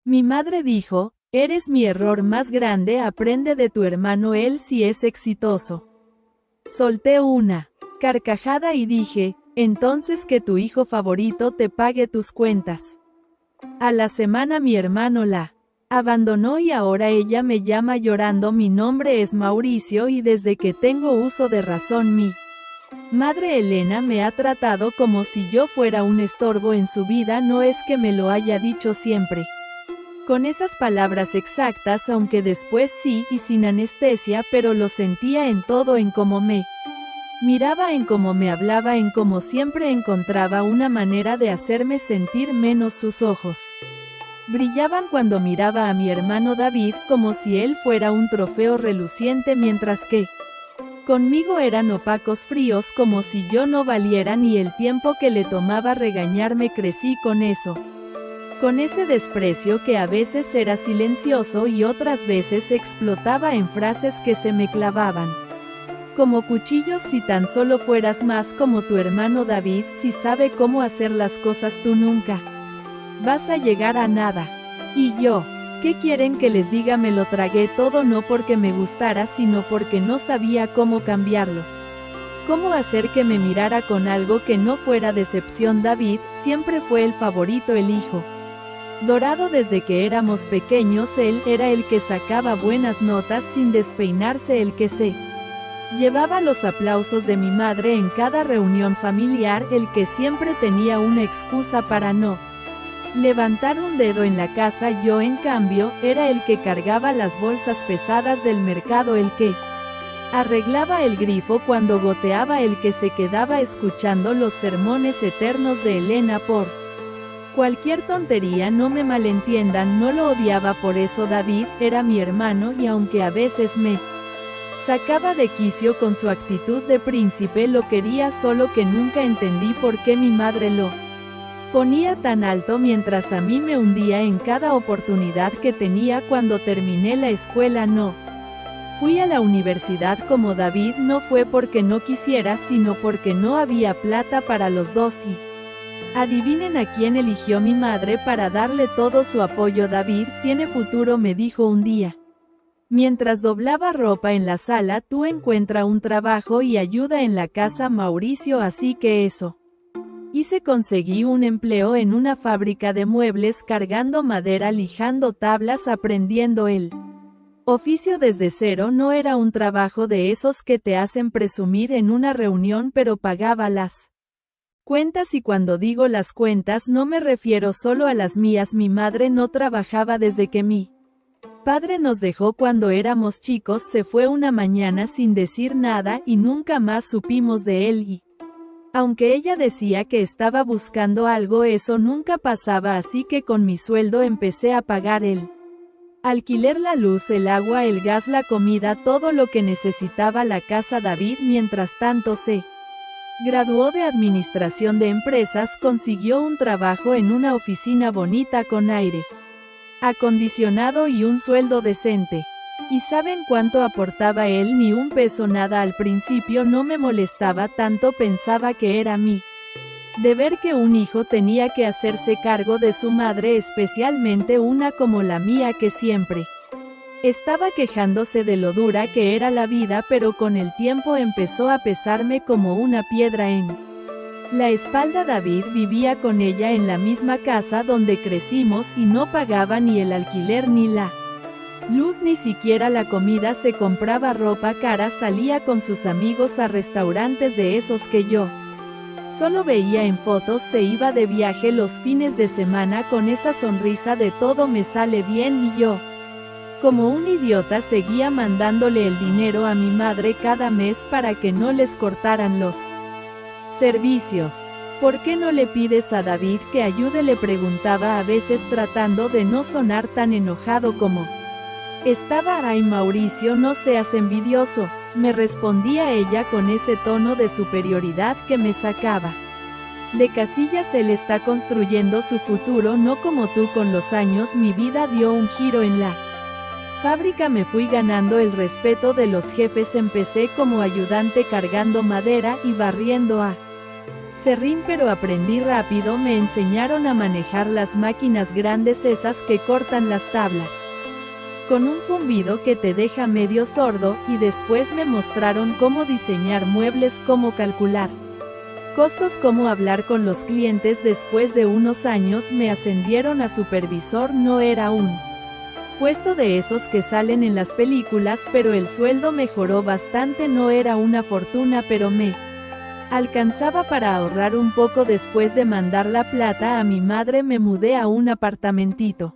Mi madre dijo, eres mi error más grande, aprende de tu hermano, él sí es exitoso. Solté una carcajada y dije, entonces que tu hijo favorito te pague tus cuentas. A la semana mi hermano la abandonó y ahora ella me llama llorando. Mi nombre es Mauricio y desde que tengo uso de razón mi madre Elena me ha tratado como si yo fuera un estorbo en su vida. No es que me lo haya dicho siempre con esas palabras exactas, aunque después sí y sin anestesia, pero lo sentía en todo, en cómo me miraba, en cómo me hablaba, en cómo siempre encontraba una manera de hacerme sentir menos. Sus ojos brillaban cuando miraba a mi hermano David, como si él fuera un trofeo reluciente, mientras que conmigo eran opacos, fríos, como si yo no valiera ni el tiempo que le tomaba regañarme. Crecí con eso, con ese desprecio que a veces era silencioso y otras veces explotaba en frases que se me clavaban como cuchillos. Si tan solo fueras más como tu hermano David, si sabe cómo hacer las cosas, tú nunca vas a llegar a nada. Y yo, ¿qué quieren que les diga? Me lo tragué todo, no porque me gustara, sino porque no sabía cómo cambiarlo. Cómo hacer que me mirara con algo que no fuera decepción. David siempre fue el favorito, el hijo dorado desde que éramos pequeños. Él era el que sacaba buenas notas sin despeinarse, el que se llevaba los aplausos de mi madre en cada reunión familiar, el que siempre tenía una excusa para no levantar un dedo en la casa. Yo, en cambio, era el que cargaba las bolsas pesadas del mercado, el que arreglaba el grifo cuando goteaba, el que se quedaba escuchando los sermones eternos de Elena por cualquier tontería. No me malentiendan, no lo odiaba por eso. David era mi hermano y aunque a veces me sacaba de quicio con su actitud de príncipe, lo quería, solo que nunca entendí por qué mi madre lo ponía tan alto mientras a mí me hundía en cada oportunidad que tenía. Cuando terminé la escuela no fui a la universidad como David. No fue porque no quisiera, sino porque no había plata para los dos. Y adivinen a quién eligió mi madre para darle todo su apoyo. David tiene futuro, me dijo un día mientras doblaba ropa en la sala. Tú encuentra un trabajo y ayuda en la casa, Mauricio. Así que eso hice. Conseguí un empleo en una fábrica de muebles, cargando madera, lijando tablas, aprendiendo el oficio desde cero. No era un trabajo de esos que te hacen presumir en una reunión, pero pagaba las cuentas. Y cuando digo las cuentas, no me refiero solo a las mías. Mi madre no trabajaba desde que mi padre nos dejó cuando éramos chicos. Se fue una mañana sin decir nada y nunca más supimos de él. Y aunque ella decía que estaba buscando algo, eso nunca pasaba. Así que con mi sueldo empecé a pagar el alquiler, la luz, el agua, el gas, la comida, todo lo que necesitaba la casa. David, mientras tanto, se graduó de administración de empresas, consiguió un trabajo en una oficina bonita con aire acondicionado y un sueldo decente. ¿Y saben cuánto aportaba él? Ni un peso, nada. Al principio no me molestaba tanto, pensaba que era mi deber, que un hijo tenía que hacerse cargo de su madre, especialmente una como la mía que siempre estaba quejándose de lo dura que era la vida, pero con el tiempo empezó a pesarme como una piedra en la espalda. David vivía con ella en la misma casa donde crecimos y no pagaba ni el alquiler ni la luz, ni siquiera la comida. Se compraba ropa cara, salía con sus amigos a restaurantes de esos que yo solo veía en fotos. Se iba de viaje los fines de semana con esa sonrisa de todo me sale bien, y yo, como un idiota, seguía mandándole el dinero a mi madre cada mes para que no les cortaran los servicios. ¿Por qué no le pides a David que ayude?, le preguntaba a veces, tratando de no sonar tan enojado como estaba. Ay, Mauricio, no seas envidioso, me respondía ella con ese tono de superioridad que me sacaba de casillas. Él está construyendo su futuro, no como tú. Con los años mi vida dio un giro en la fábrica. Me fui ganando el respeto de los jefes. Empecé como ayudante cargando madera y barriendo a Serrín, pero aprendí rápido. Me enseñaron a manejar las máquinas grandes, esas que cortan las tablas con un zumbido que te deja medio sordo, y después me mostraron cómo diseñar muebles, cómo calcular costos, cómo hablar con los clientes. Después de unos años me ascendieron a supervisor. No era un puesto de esos que salen en las películas, pero el sueldo mejoró bastante. No era una fortuna, pero me alcanzaba para ahorrar un poco. Después de mandar la plata a mi madre, me mudé a un apartamentito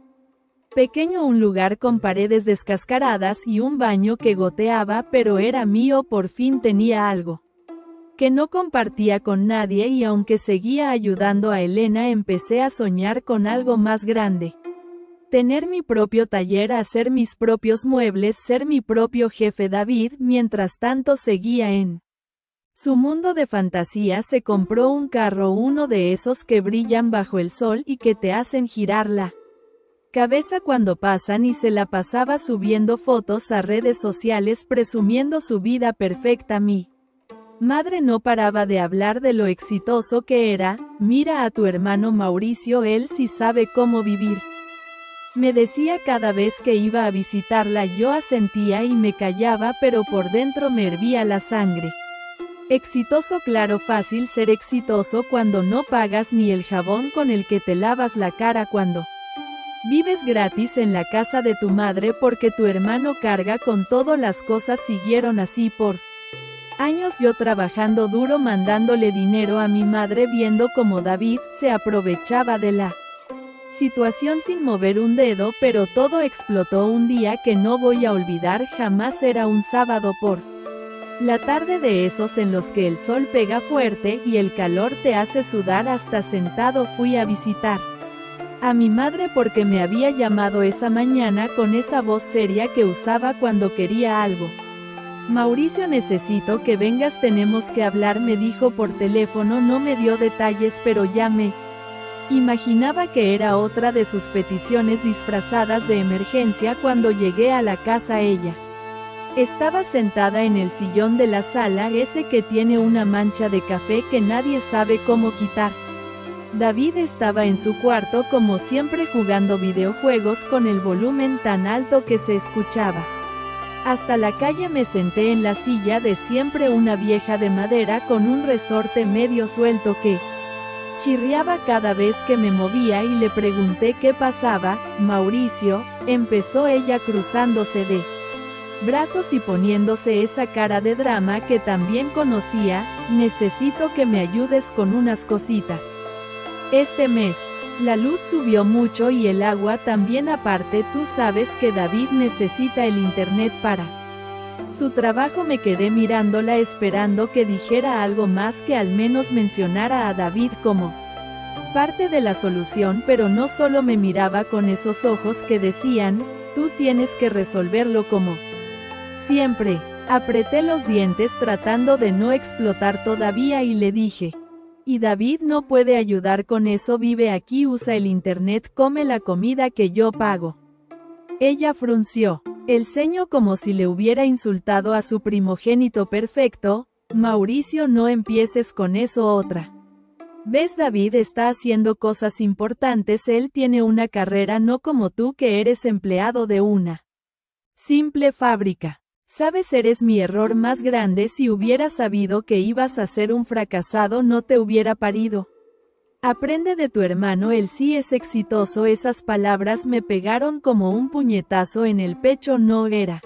pequeño, un lugar con paredes descascaradas y un baño que goteaba, pero era mío. Por fin tenía algo que no compartía con nadie, y aunque seguía ayudando a Elena, empecé a soñar con algo más grande. Tener mi propio taller, hacer mis propios muebles, ser mi propio jefe. David, mientras tanto, seguía en su mundo de fantasía. Se compró un carro, uno de esos que brillan bajo el sol y que te hacen girar la cabeza cuando pasan, y se la pasaba subiendo fotos a redes sociales presumiendo su vida perfecta. Mi madre no paraba de hablar de lo exitoso que era. Mira a tu hermano Mauricio, él sí sabe cómo vivir, me decía cada vez que iba a visitarla. Yo asentía y me callaba, pero por dentro me hervía la sangre. Exitoso, claro, fácil ser exitoso cuando no pagas ni el jabón con el que te lavas la cara, cuando vives gratis en la casa de tu madre porque tu hermano carga con todo. Las cosas siguieron así por años, yo trabajando duro, mandándole dinero a mi madre, viendo cómo David se aprovechaba de la situación sin mover un dedo. Pero todo explotó un día que no voy a olvidar jamás. Era un sábado por la tarde, de esos en los que el sol pega fuerte y el calor te hace sudar hasta sentado. Fui a visitar a mi madre porque me había llamado esa mañana con esa voz seria que usaba cuando quería algo. Mauricio, necesito que vengas, tenemos que hablar, me dijo por teléfono. No me dio detalles, pero ya me imaginaba que era otra de sus peticiones disfrazadas de emergencia. Cuando llegué a la casa, ella estaba sentada en el sillón de la sala, ese que tiene una mancha de café que nadie sabe cómo quitar. David estaba en su cuarto como siempre, jugando videojuegos con el volumen tan alto que se escuchaba hasta la calle. Me senté en la silla de siempre, una vieja de madera con un resorte medio suelto que chirriaba cada vez que me movía, y le pregunté qué pasaba. Mauricio, empezó ella cruzándose de brazos y poniéndose esa cara de drama que también conocía, necesito que me ayudes con unas cositas. Este mes, la luz subió mucho y el agua también. Aparte, tú sabes que David necesita el internet para su trabajo. Me quedé mirándola esperando que dijera algo más, que al menos mencionara a David como parte de la solución, pero no. Solo me miraba con esos ojos que decían, tú tienes que resolverlo como siempre. Apreté los dientes tratando de no explotar todavía y le dije, y David no puede ayudar con eso, vive aquí, usa el internet, come la comida que yo pago. Ella frunció el ceño como si le hubiera insultado a su primogénito perfecto. Mauricio, no empieces con eso otra vez. David está haciendo cosas importantes, él tiene una carrera, no como tú que eres empleado de una simple fábrica. Sabes, eres mi error más grande. Si hubiera sabido que ibas a ser un fracasado, no te hubiera parido. Aprende de tu hermano, él sí es exitoso. Esas palabras me pegaron como un puñetazo en el pecho. No era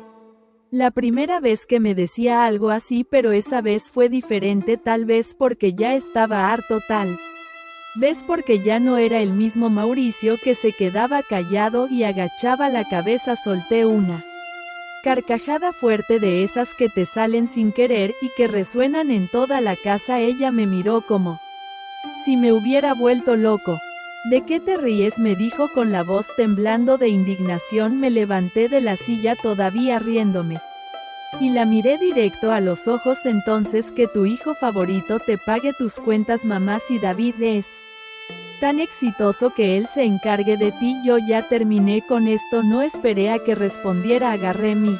la primera vez que me decía algo así, pero esa vez fue diferente, tal vez porque ya estaba harto, tal vez porque ya no era el mismo Mauricio que se quedaba callado y agachaba la cabeza. Solté una carcajada fuerte, de esas que te salen sin querer y que resuenan en toda la casa. Ella me miró como si me hubiera vuelto loco. ¿De qué te ríes?, me dijo con la voz temblando de indignación. Me levanté de la silla todavía riéndome y la miré directo a los ojos. Entonces, que tu hijo favorito te pague tus cuentas, mamá. Si David es tan exitoso, que él se encargue de ti. Yo ya terminé con esto. No esperé a que respondiera, agarré mi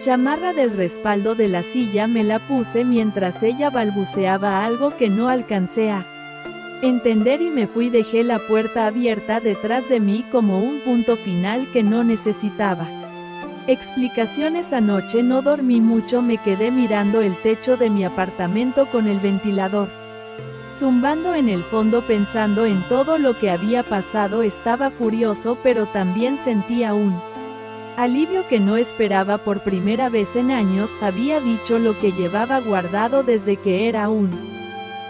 chamarra del respaldo de la silla me la puse mientras ella balbuceaba algo que no alcancé a entender y me fui. Dejé la puerta abierta detrás de mí como un punto final que no necesitaba explicaciones. Anoche no dormí mucho, me quedé mirando el techo de mi apartamento con el ventilador zumbando en el fondo pensando en todo lo que había pasado. Estaba furioso, pero también sentía un alivio que no esperaba. Por primera vez en años había dicho lo que llevaba guardado desde que era un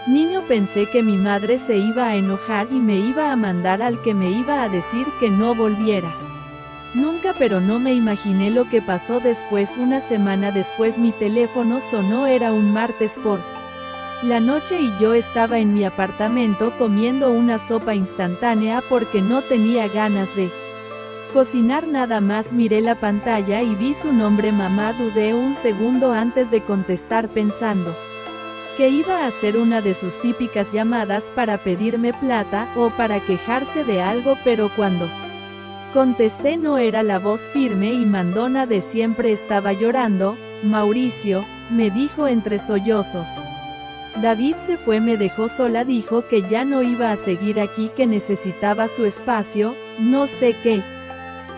niño. Pensé que mi madre se iba a enojar y me iba a mandar al que me iba a decir que no volviera nunca, pero no me imaginé lo que pasó después. Una semana después mi teléfono sonó, era un martes por la noche y yo estaba en mi apartamento comiendo una sopa instantánea porque no tenía ganas de cocinar nada más. Miré la pantalla y vi su nombre, mamá. Dudé un segundo antes de contestar pensando que iba a ser una de sus típicas llamadas para pedirme plata o para quejarse de algo, pero cuando contesté no era la voz firme y mandona de siempre. Estaba llorando. Mauricio, me dijo entre sollozos. David se fue, me dejó sola, dijo que ya no iba a seguir aquí, que necesitaba su espacio. No sé qué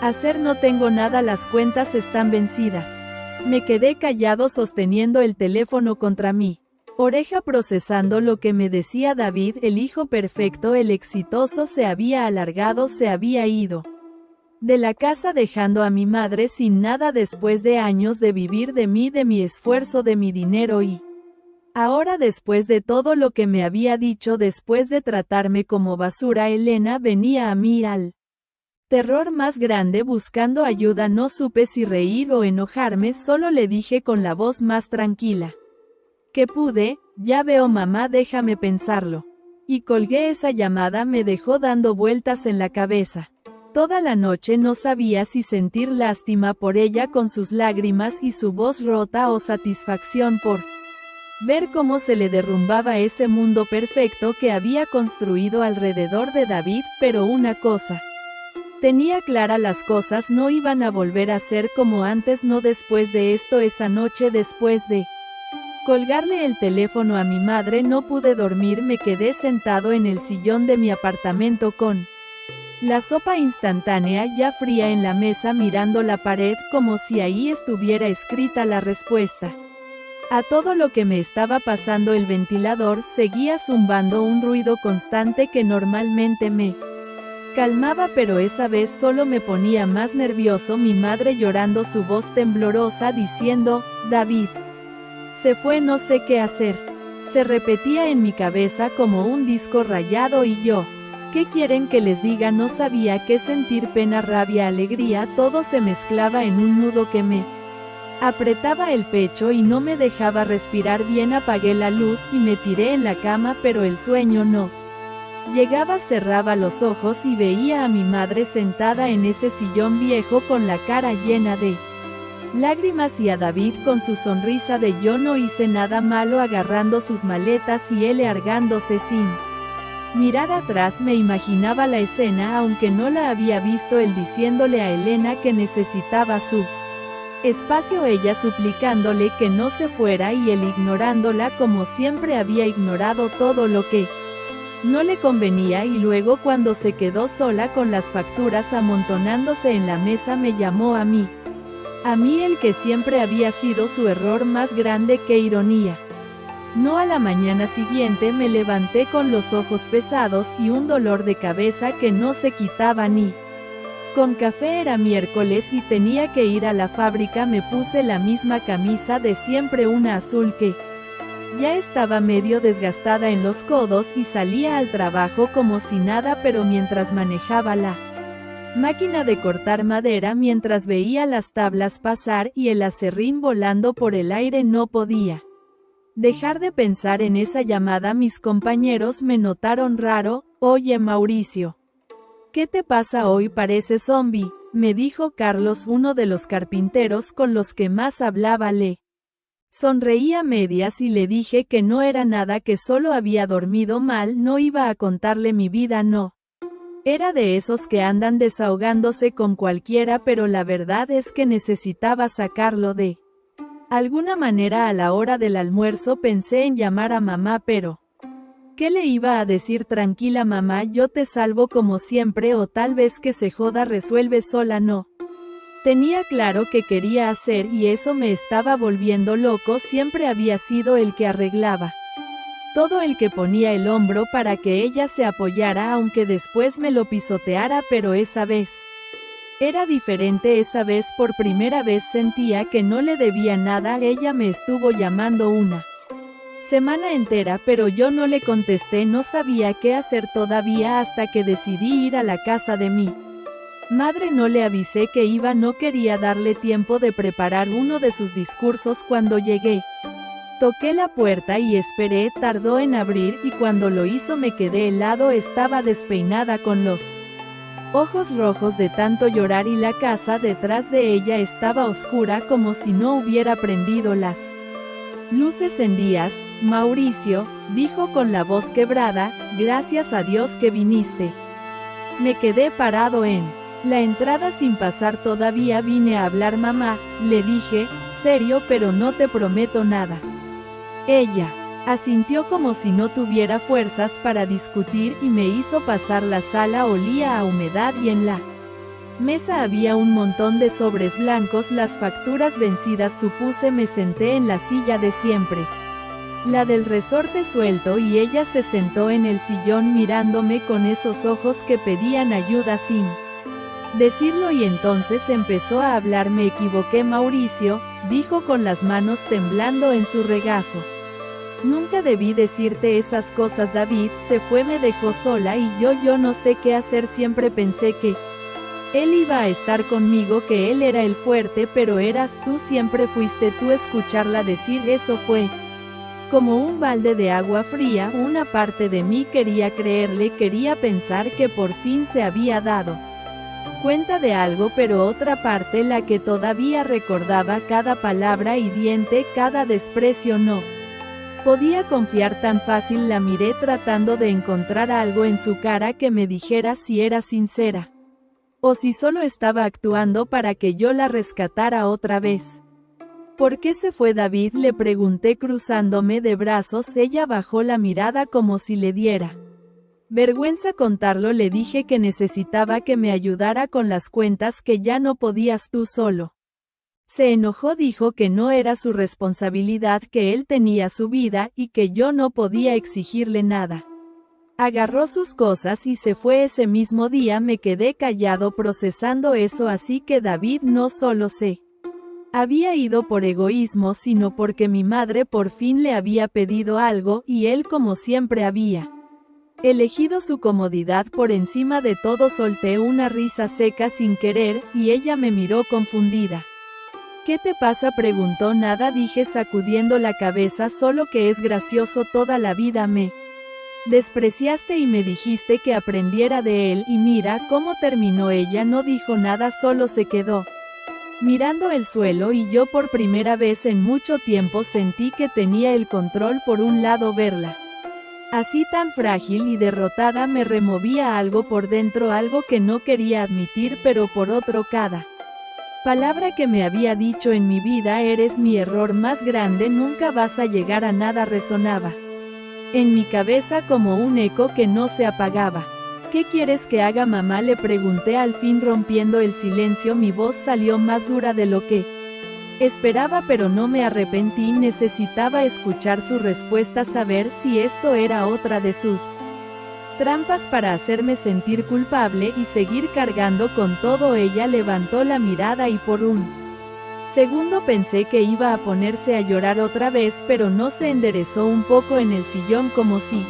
hacer, no tengo nada, las cuentas están vencidas. Me quedé callado sosteniendo el teléfono contra mi oreja procesando lo que me decía David. El hijo perfecto, el exitoso, se había alargado, se había ido de la casa dejando a mi madre sin nada después de años de vivir de mí, de mi esfuerzo, de mi dinero. Y ahora, después de todo lo que me había dicho, después de tratarme como basura, Elena venía a mí al terror más grande buscando ayuda. No supe si reír o enojarme, solo le dije con la voz más tranquila que pude, ya veo mamá, déjame pensarlo. Y colgué esa llamada. Me dejó dando vueltas en la cabeza toda la noche. No sabía si sentir lástima por ella con sus lágrimas y su voz rota o satisfacción por ver cómo se le derrumbaba ese mundo perfecto que había construido alrededor de David. Pero una cosa tenía clara, las cosas no iban a volver a ser como antes, no después de esto. Esa noche, después de colgarle el teléfono a mi madre, no pude dormir. Me quedé sentado en el sillón de mi apartamento con la sopa instantánea ya fría en la mesa, mirando la pared como si ahí estuviera escrita la respuesta a todo lo que me estaba pasando. El ventilador seguía zumbando, un ruido constante que normalmente me calmaba, pero esa vez solo me ponía más nervioso. Mi madre llorando, su voz temblorosa diciendo, David se fue, no sé qué hacer. Se repetía en mi cabeza como un disco rayado. Y yo, ¿qué quieren que les diga? No sabía qué sentir, pena, rabia, alegría, todo se mezclaba en un nudo que me apretaba el pecho y no me dejaba respirar bien. Apagué la luz y me tiré en la cama, pero el sueño no llegaba. Cerraba los ojos y veía a mi madre sentada en ese sillón viejo con la cara llena de lágrimas y a David con su sonrisa de yo no hice nada malo, agarrando sus maletas y él largándose sin mirar atrás. Me imaginaba la escena, aunque no la había visto, él diciéndole a Elena que necesitaba su espacio, ella suplicándole que no se fuera y él ignorándola como siempre había ignorado todo lo que no le convenía. Y luego, cuando se quedó sola con las facturas amontonándose en la mesa, me llamó a mí el que siempre había sido su error más grande. Qué ironía. No, a la mañana siguiente me levanté con los ojos pesados y un dolor de cabeza que no se quitaba ni con café. Era miércoles y tenía que ir a la fábrica. Me puse la misma camisa de siempre, una azul que ya estaba medio desgastada en los codos, y salía al trabajo como si nada, pero mientras manejaba la máquina de cortar madera, mientras veía las tablas pasar y el aserrín volando por el aire, no podía dejar de pensar en esa llamada. Mis compañeros me notaron raro. Oye, Mauricio, ¿qué te pasa hoy? Pareces zombie, me dijo Carlos, uno de los carpinteros con los que más hablaba. Le sonreí a medias y le dije que no era nada, que solo había dormido mal. No iba a contarle mi vida, no. Era de esos que andan desahogándose con cualquiera, pero la verdad es que necesitaba sacarlo de Alguna manera a la hora del almuerzo pensé en llamar a mamá, pero ¿qué le iba a decir? Tranquila mamá, yo te salvo como siempre, o tal vez que se joda, resuelve sola. No tenía claro qué quería hacer y eso me estaba volviendo loco. Siempre había sido el que arreglaba todo, el que ponía el hombro para que ella se apoyara aunque después me lo pisoteara, pero esa vez era diferente. Esa vez por primera vez sentía que no le debía nada. Ella me estuvo llamando una semana entera, pero yo no le contesté. No sabía qué hacer todavía hasta que decidí ir a la casa de mi madre. No le avisé que iba, no quería darle tiempo de preparar uno de sus discursos. Cuando llegué, toqué la puerta y esperé. Tardó en abrir y cuando lo hizo me quedé helado. Estaba despeinada con los ojos rojos de tanto llorar y la casa detrás de ella estaba oscura como si no hubiera prendido las luces en días. Mauricio, dijo con la voz quebrada, gracias a Dios que viniste. Me quedé parado en la entrada sin pasar todavía. Vine a hablar mamá, le dije, serio, pero no te prometo nada. Ella asintió como si no tuviera fuerzas para discutir y me hizo pasar. La sala olía a humedad y en la mesa había un montón de sobres blancos, las facturas vencidas. Supuse. Me senté en la silla de siempre, la del resorte suelto, y ella se sentó en el sillón mirándome con esos ojos que pedían ayuda sin decirlo, y entonces empezó a hablar. Me equivoqué, Mauricio, dijo con las manos temblando en su regazo. Nunca debí decirte esas cosas. David se fue, me dejó sola y yo no sé qué hacer. Siempre pensé que él iba a estar conmigo, que él era el fuerte, pero eras tú, siempre fuiste tú. Escucharla decir eso fue como un balde de agua fría. Una parte de mí quería creerle, quería pensar que por fin se había dado cuenta de algo, pero otra parte, la que todavía recordaba cada palabra y diente, cada desprecio, no podía confiar tan fácil. La miré tratando de encontrar algo en su cara que me dijera si era sincera o si solo estaba actuando para que yo la rescatara otra vez. ¿Por qué se fue David?, le pregunté cruzándome de brazos. Ella bajó la mirada como si le diera vergüenza contarlo. Le dije que necesitaba que me ayudara con las cuentas, que ya no podías tú solo. Se enojó, dijo que no era su responsabilidad, que él tenía su vida y que yo no podía exigirle nada. Agarró sus cosas y se fue ese mismo día. Me quedé callado procesando eso. Así que David no solo se había ido por egoísmo, sino porque mi madre por fin le había pedido algo, y él, como siempre, había elegido su comodidad por encima de todo. Solté una risa seca sin querer, y ella me miró confundida. ¿Qué te pasa?, preguntó. Nada, dije sacudiendo la cabeza, solo que es gracioso. Toda la vida me despreciaste y me dijiste que aprendiera de él, y mira cómo terminó. Ella no dijo nada, solo se quedó mirando el suelo, y yo por primera vez en mucho tiempo sentí que tenía el control. Por un lado, verla así tan frágil y derrotada me removía algo por dentro, algo que no quería admitir, pero por otro, cada palabra que me había dicho en mi vida, eres mi error más grande, nunca vas a llegar a nada, resonaba en mi cabeza como un eco que no se apagaba. ¿Qué quieres que haga, mamá?, le pregunté al fin, rompiendo el silencio. Mi voz salió más dura de lo que esperaba, pero no me arrepentí. Necesitaba escuchar su respuesta, saber si esto era otra de sus trampas para hacerme sentir culpable y seguir cargando con todo. Ella levantó la mirada y por un segundo pensé que iba a ponerse a llorar otra vez, pero no, se enderezó un poco en el sillón como si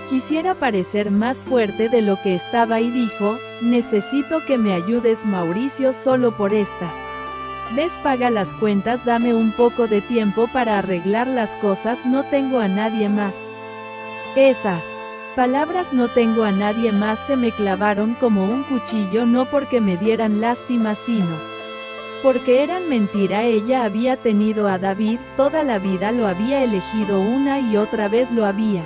quisiera parecer más fuerte de lo que estaba y dijo, necesito que me ayudes, Mauricio, solo por esta vez paga las cuentas, dame un poco de tiempo para arreglar las cosas, no tengo a nadie más. Esas palabras, no tengo a nadie más, se me clavaron como un cuchillo, no porque me dieran lástima, sino porque eran mentira. Ella había tenido a David toda la vida, lo había elegido una y otra vez, lo había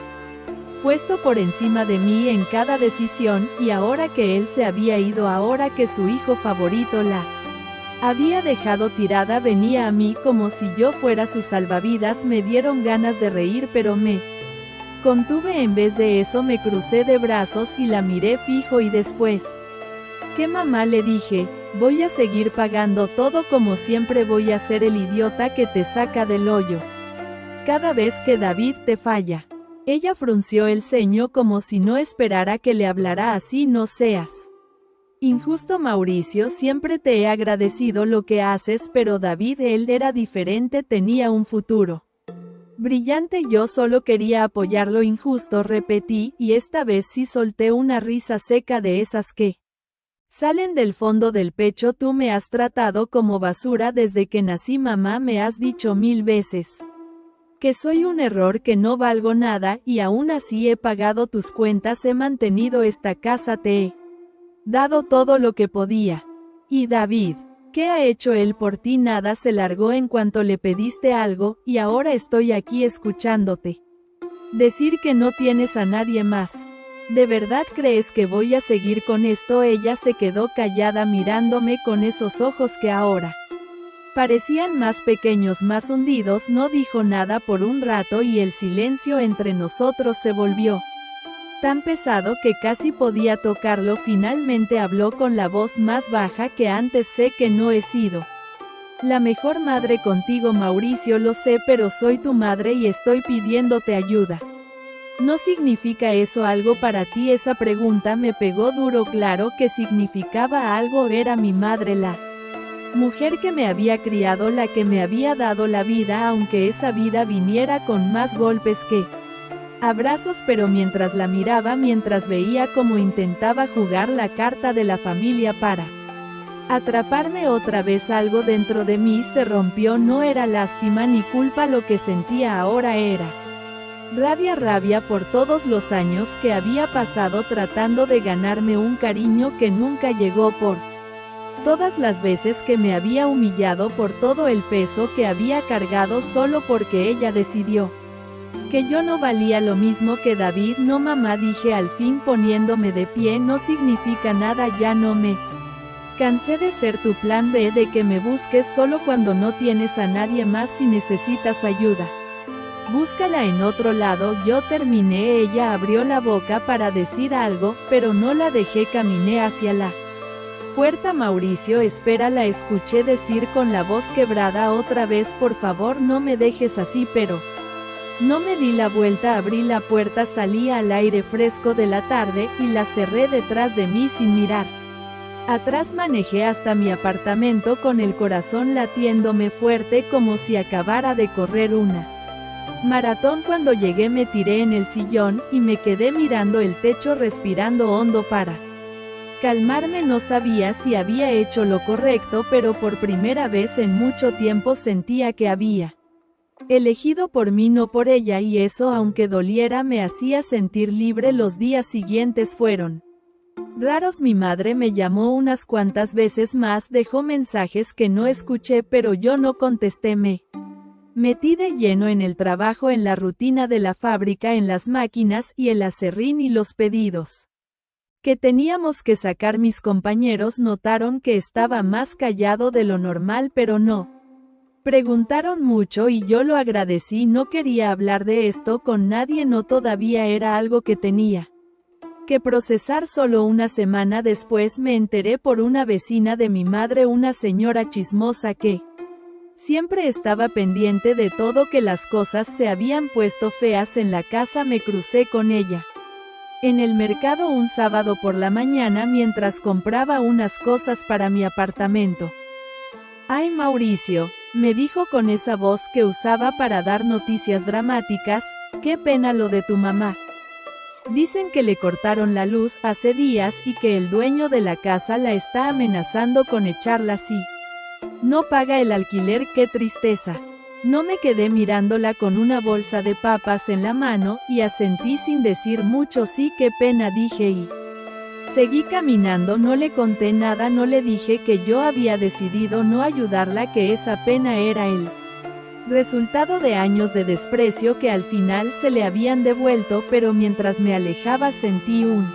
puesto por encima de mí en cada decisión, y ahora que él se había ido, ahora que su hijo favorito la Había dejado tirada, venía a mí como si yo fuera su salvavidas. Me dieron ganas de reír, pero me contuve. En vez de eso me crucé de brazos y la miré fijo y después, ¿qué, mamá?, le dije, voy a seguir pagando todo como siempre, voy a ser el idiota que te saca del hoyo cada vez que David te falla. Ella frunció el ceño como si no esperara que le hablara así. No seas injusto, Mauricio, siempre te he agradecido lo que haces, pero David, él era diferente, tenía un futuro brillante. Yo solo quería apoyar. Lo injusto, repetí, y esta vez sí solté una risa seca de esas que salen del fondo del pecho. Tú me has tratado como basura desde que nací, mamá, me has dicho 1000 veces que soy un error, que no valgo nada, y aún así he pagado tus cuentas, he mantenido esta casa, te he dado todo lo que podía. ¿Y David? ¿Qué ha hecho él por ti? Nada, se largó en cuanto le pediste algo, y ahora estoy aquí escuchándote decir que no tienes a nadie más. ¿De verdad crees que voy a seguir con esto? Ella se quedó callada mirándome con esos ojos que ahora parecían más pequeños, más hundidos. No dijo nada por un rato y el silencio entre nosotros se volvió tan pesado que casi podía tocarlo. Finalmente habló con la voz más baja que antes. Sé que no he sido la mejor madre contigo, Mauricio, lo sé, pero soy tu madre y estoy pidiéndote ayuda. ¿No significa eso algo para ti? Esa pregunta me pegó duro. Claro que significaba algo. Era mi madre, la mujer que me había criado, la que me había dado la vida, aunque esa vida viniera con más golpes que abrazos. Pero mientras la miraba, mientras veía cómo intentaba jugar la carta de la familia para atraparme otra vez, algo dentro de mí se rompió. No era lástima ni culpa lo que sentía ahora, era rabia, rabia por todos los años que había pasado tratando de ganarme un cariño que nunca llegó, por todas las veces que me había humillado, por todo el peso que había cargado solo porque ella decidió que yo no valía lo mismo que David. No, mamá, dije al fin poniéndome de pie, no significa nada, ya no me cansé de ser tu plan B, de que me busques solo cuando no tienes a nadie más. Si necesitas ayuda, búscala en otro lado. Yo terminé. Ella abrió la boca para decir algo, pero no la dejé. Caminé hacia la puerta. Mauricio, espera, la escuché decir con la voz quebrada otra vez, por favor no me dejes así. Pero no me di la vuelta, abrí la puerta, salía al aire fresco de la tarde, y la cerré detrás de mí sin mirar atrás. Manejé hasta mi apartamento con el corazón latiéndome fuerte como si acabara de correr una maratón. Cuando llegué me tiré en el sillón, y me quedé mirando el techo, respirando hondo para calmarme. No sabía si había hecho lo correcto, pero por primera vez en mucho tiempo sentía que había elegido por mí, no por ella, y eso, aunque doliera, me hacía sentir libre. Los días siguientes fueron raros. Mi madre me llamó unas cuantas veces más, dejó mensajes que no escuché, pero yo no contesté. Me metí de lleno en el trabajo, en la rutina de la fábrica, en las máquinas y el aserrín y los pedidos que teníamos que sacar. Mis compañeros notaron que estaba más callado de lo normal, pero no preguntaron mucho y yo lo agradecí. No quería hablar de esto con nadie, no, todavía era algo que tenía que procesar. Solo una semana después me enteré por una vecina de mi madre, una señora chismosa que siempre estaba pendiente de todo, que las cosas se habían puesto feas en la casa. Me crucé con ella en el mercado un sábado por la mañana mientras compraba unas cosas para mi apartamento. «Ay, Mauricio», me dijo con esa voz que usaba para dar noticias dramáticas, «qué pena lo de tu mamá. Dicen que le cortaron la luz hace días y que el dueño de la casa la está amenazando con echarla si no paga el alquiler. Qué tristeza». No me quedé mirándola con una bolsa de papas en la mano, y asentí sin decir mucho. «Sí, qué pena», dije y seguí caminando. No le conté nada, no le dije que yo había decidido no ayudarla, que esa pena era el resultado de años de desprecio que al final se le habían devuelto. Pero mientras me alejaba sentí un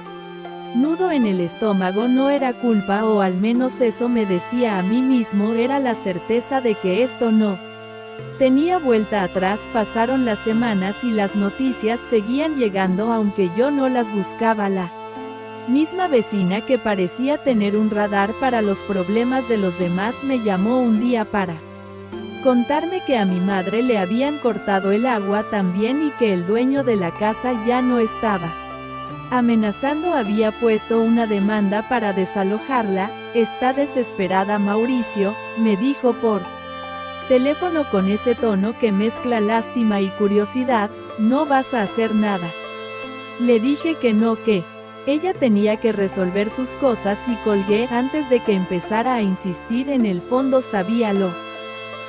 Nudo en el estómago no era culpa, o al menos eso me decía a mí mismo, era la certeza de que esto no tenía vuelta atrás. Pasaron las semanas y las noticias seguían llegando aunque yo no las buscaba. La misma vecina que parecía tener un radar para los problemas de los demás me llamó un día para contarme que a mi madre le habían cortado el agua también y que el dueño de la casa ya no estaba amenazando, había puesto una demanda para desalojarla. Está desesperada, Mauricio, me dijo por teléfono con ese tono que mezcla lástima y curiosidad. ¿No vas a hacer nada? Le dije que no, que ella tenía que resolver sus cosas, y colgué antes de que empezara a insistir. En el fondo sabía lo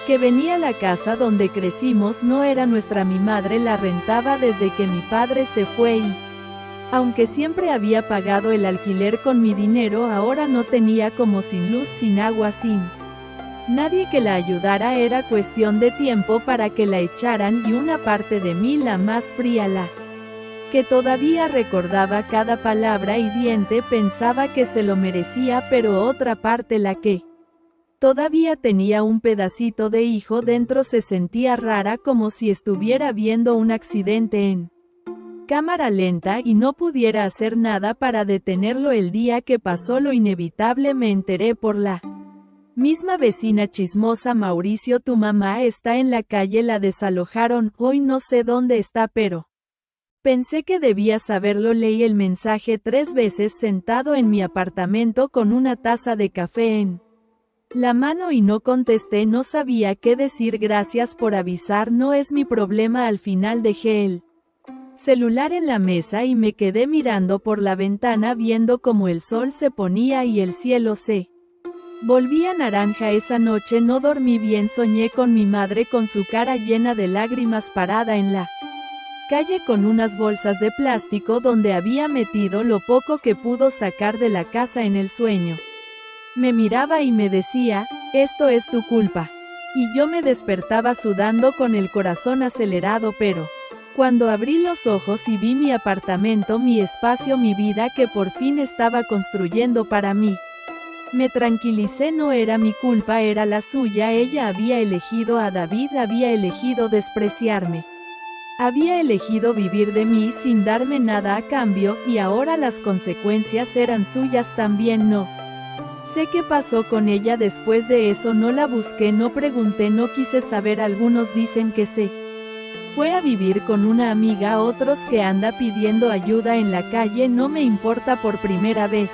que venía. La casa donde crecimos no era nuestra, mi madre la rentaba desde que mi padre se fue y, aunque siempre había pagado el alquiler con mi dinero, ahora no tenía, como sin luz, sin agua, sin nadie que la ayudara. Era cuestión de tiempo para que la echaran, y una parte de mí, la más fría, la que todavía recordaba cada palabra y diente, pensaba que se lo merecía, pero otra parte, la que todavía tenía un pedacito de hijo dentro, se sentía rara, como si estuviera viendo un accidente en cámara lenta y no pudiera hacer nada para detenerlo. El día que pasó lo inevitable, me enteré por la misma vecina chismosa: Mauricio, tu mamá está en la calle, la desalojaron, hoy no sé dónde está, pero pensé que debía saberlo. Leí el mensaje 3 veces sentado en mi apartamento con una taza de café en la mano y no contesté. No sabía qué decir. Gracias por avisar, no es mi problema. Al final dejé el celular en la mesa y me quedé mirando por la ventana, viendo cómo el sol se ponía y el cielo se volvía naranja. Esa noche no dormí bien, soñé con mi madre con su cara llena de lágrimas, parada en la calle con unas bolsas de plástico donde había metido lo poco que pudo sacar de la casa. En el sueño me miraba y me decía, esto es tu culpa. Y yo me despertaba sudando, con el corazón acelerado, pero cuando abrí los ojos y vi mi apartamento, mi espacio, mi vida que por fin estaba construyendo para mí, me tranquilicé. No era mi culpa, era la suya. Ella había elegido a David, había elegido despreciarme, había elegido vivir de mí sin darme nada a cambio, y ahora las consecuencias eran suyas también. No sé qué pasó con ella después de eso, no la busqué, no pregunté, no quise saber. Algunos dicen que se fue a vivir con una amiga, otros que anda pidiendo ayuda en la calle. No me importa. Por primera vez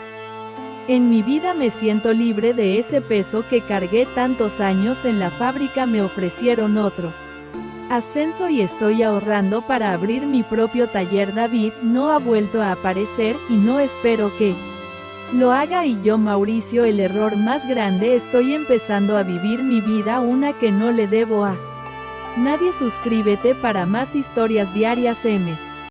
en mi vida me siento libre de ese peso que cargué tantos años. En la fábrica me ofrecieron otro ascenso y estoy ahorrando para abrir mi propio taller. David no ha vuelto a aparecer y no espero que lo haga. Y yo, Mauricio, el error más grande. Estoy empezando a vivir mi vida, una que no le debo a nadie. Suscríbete para más historias diarias. M.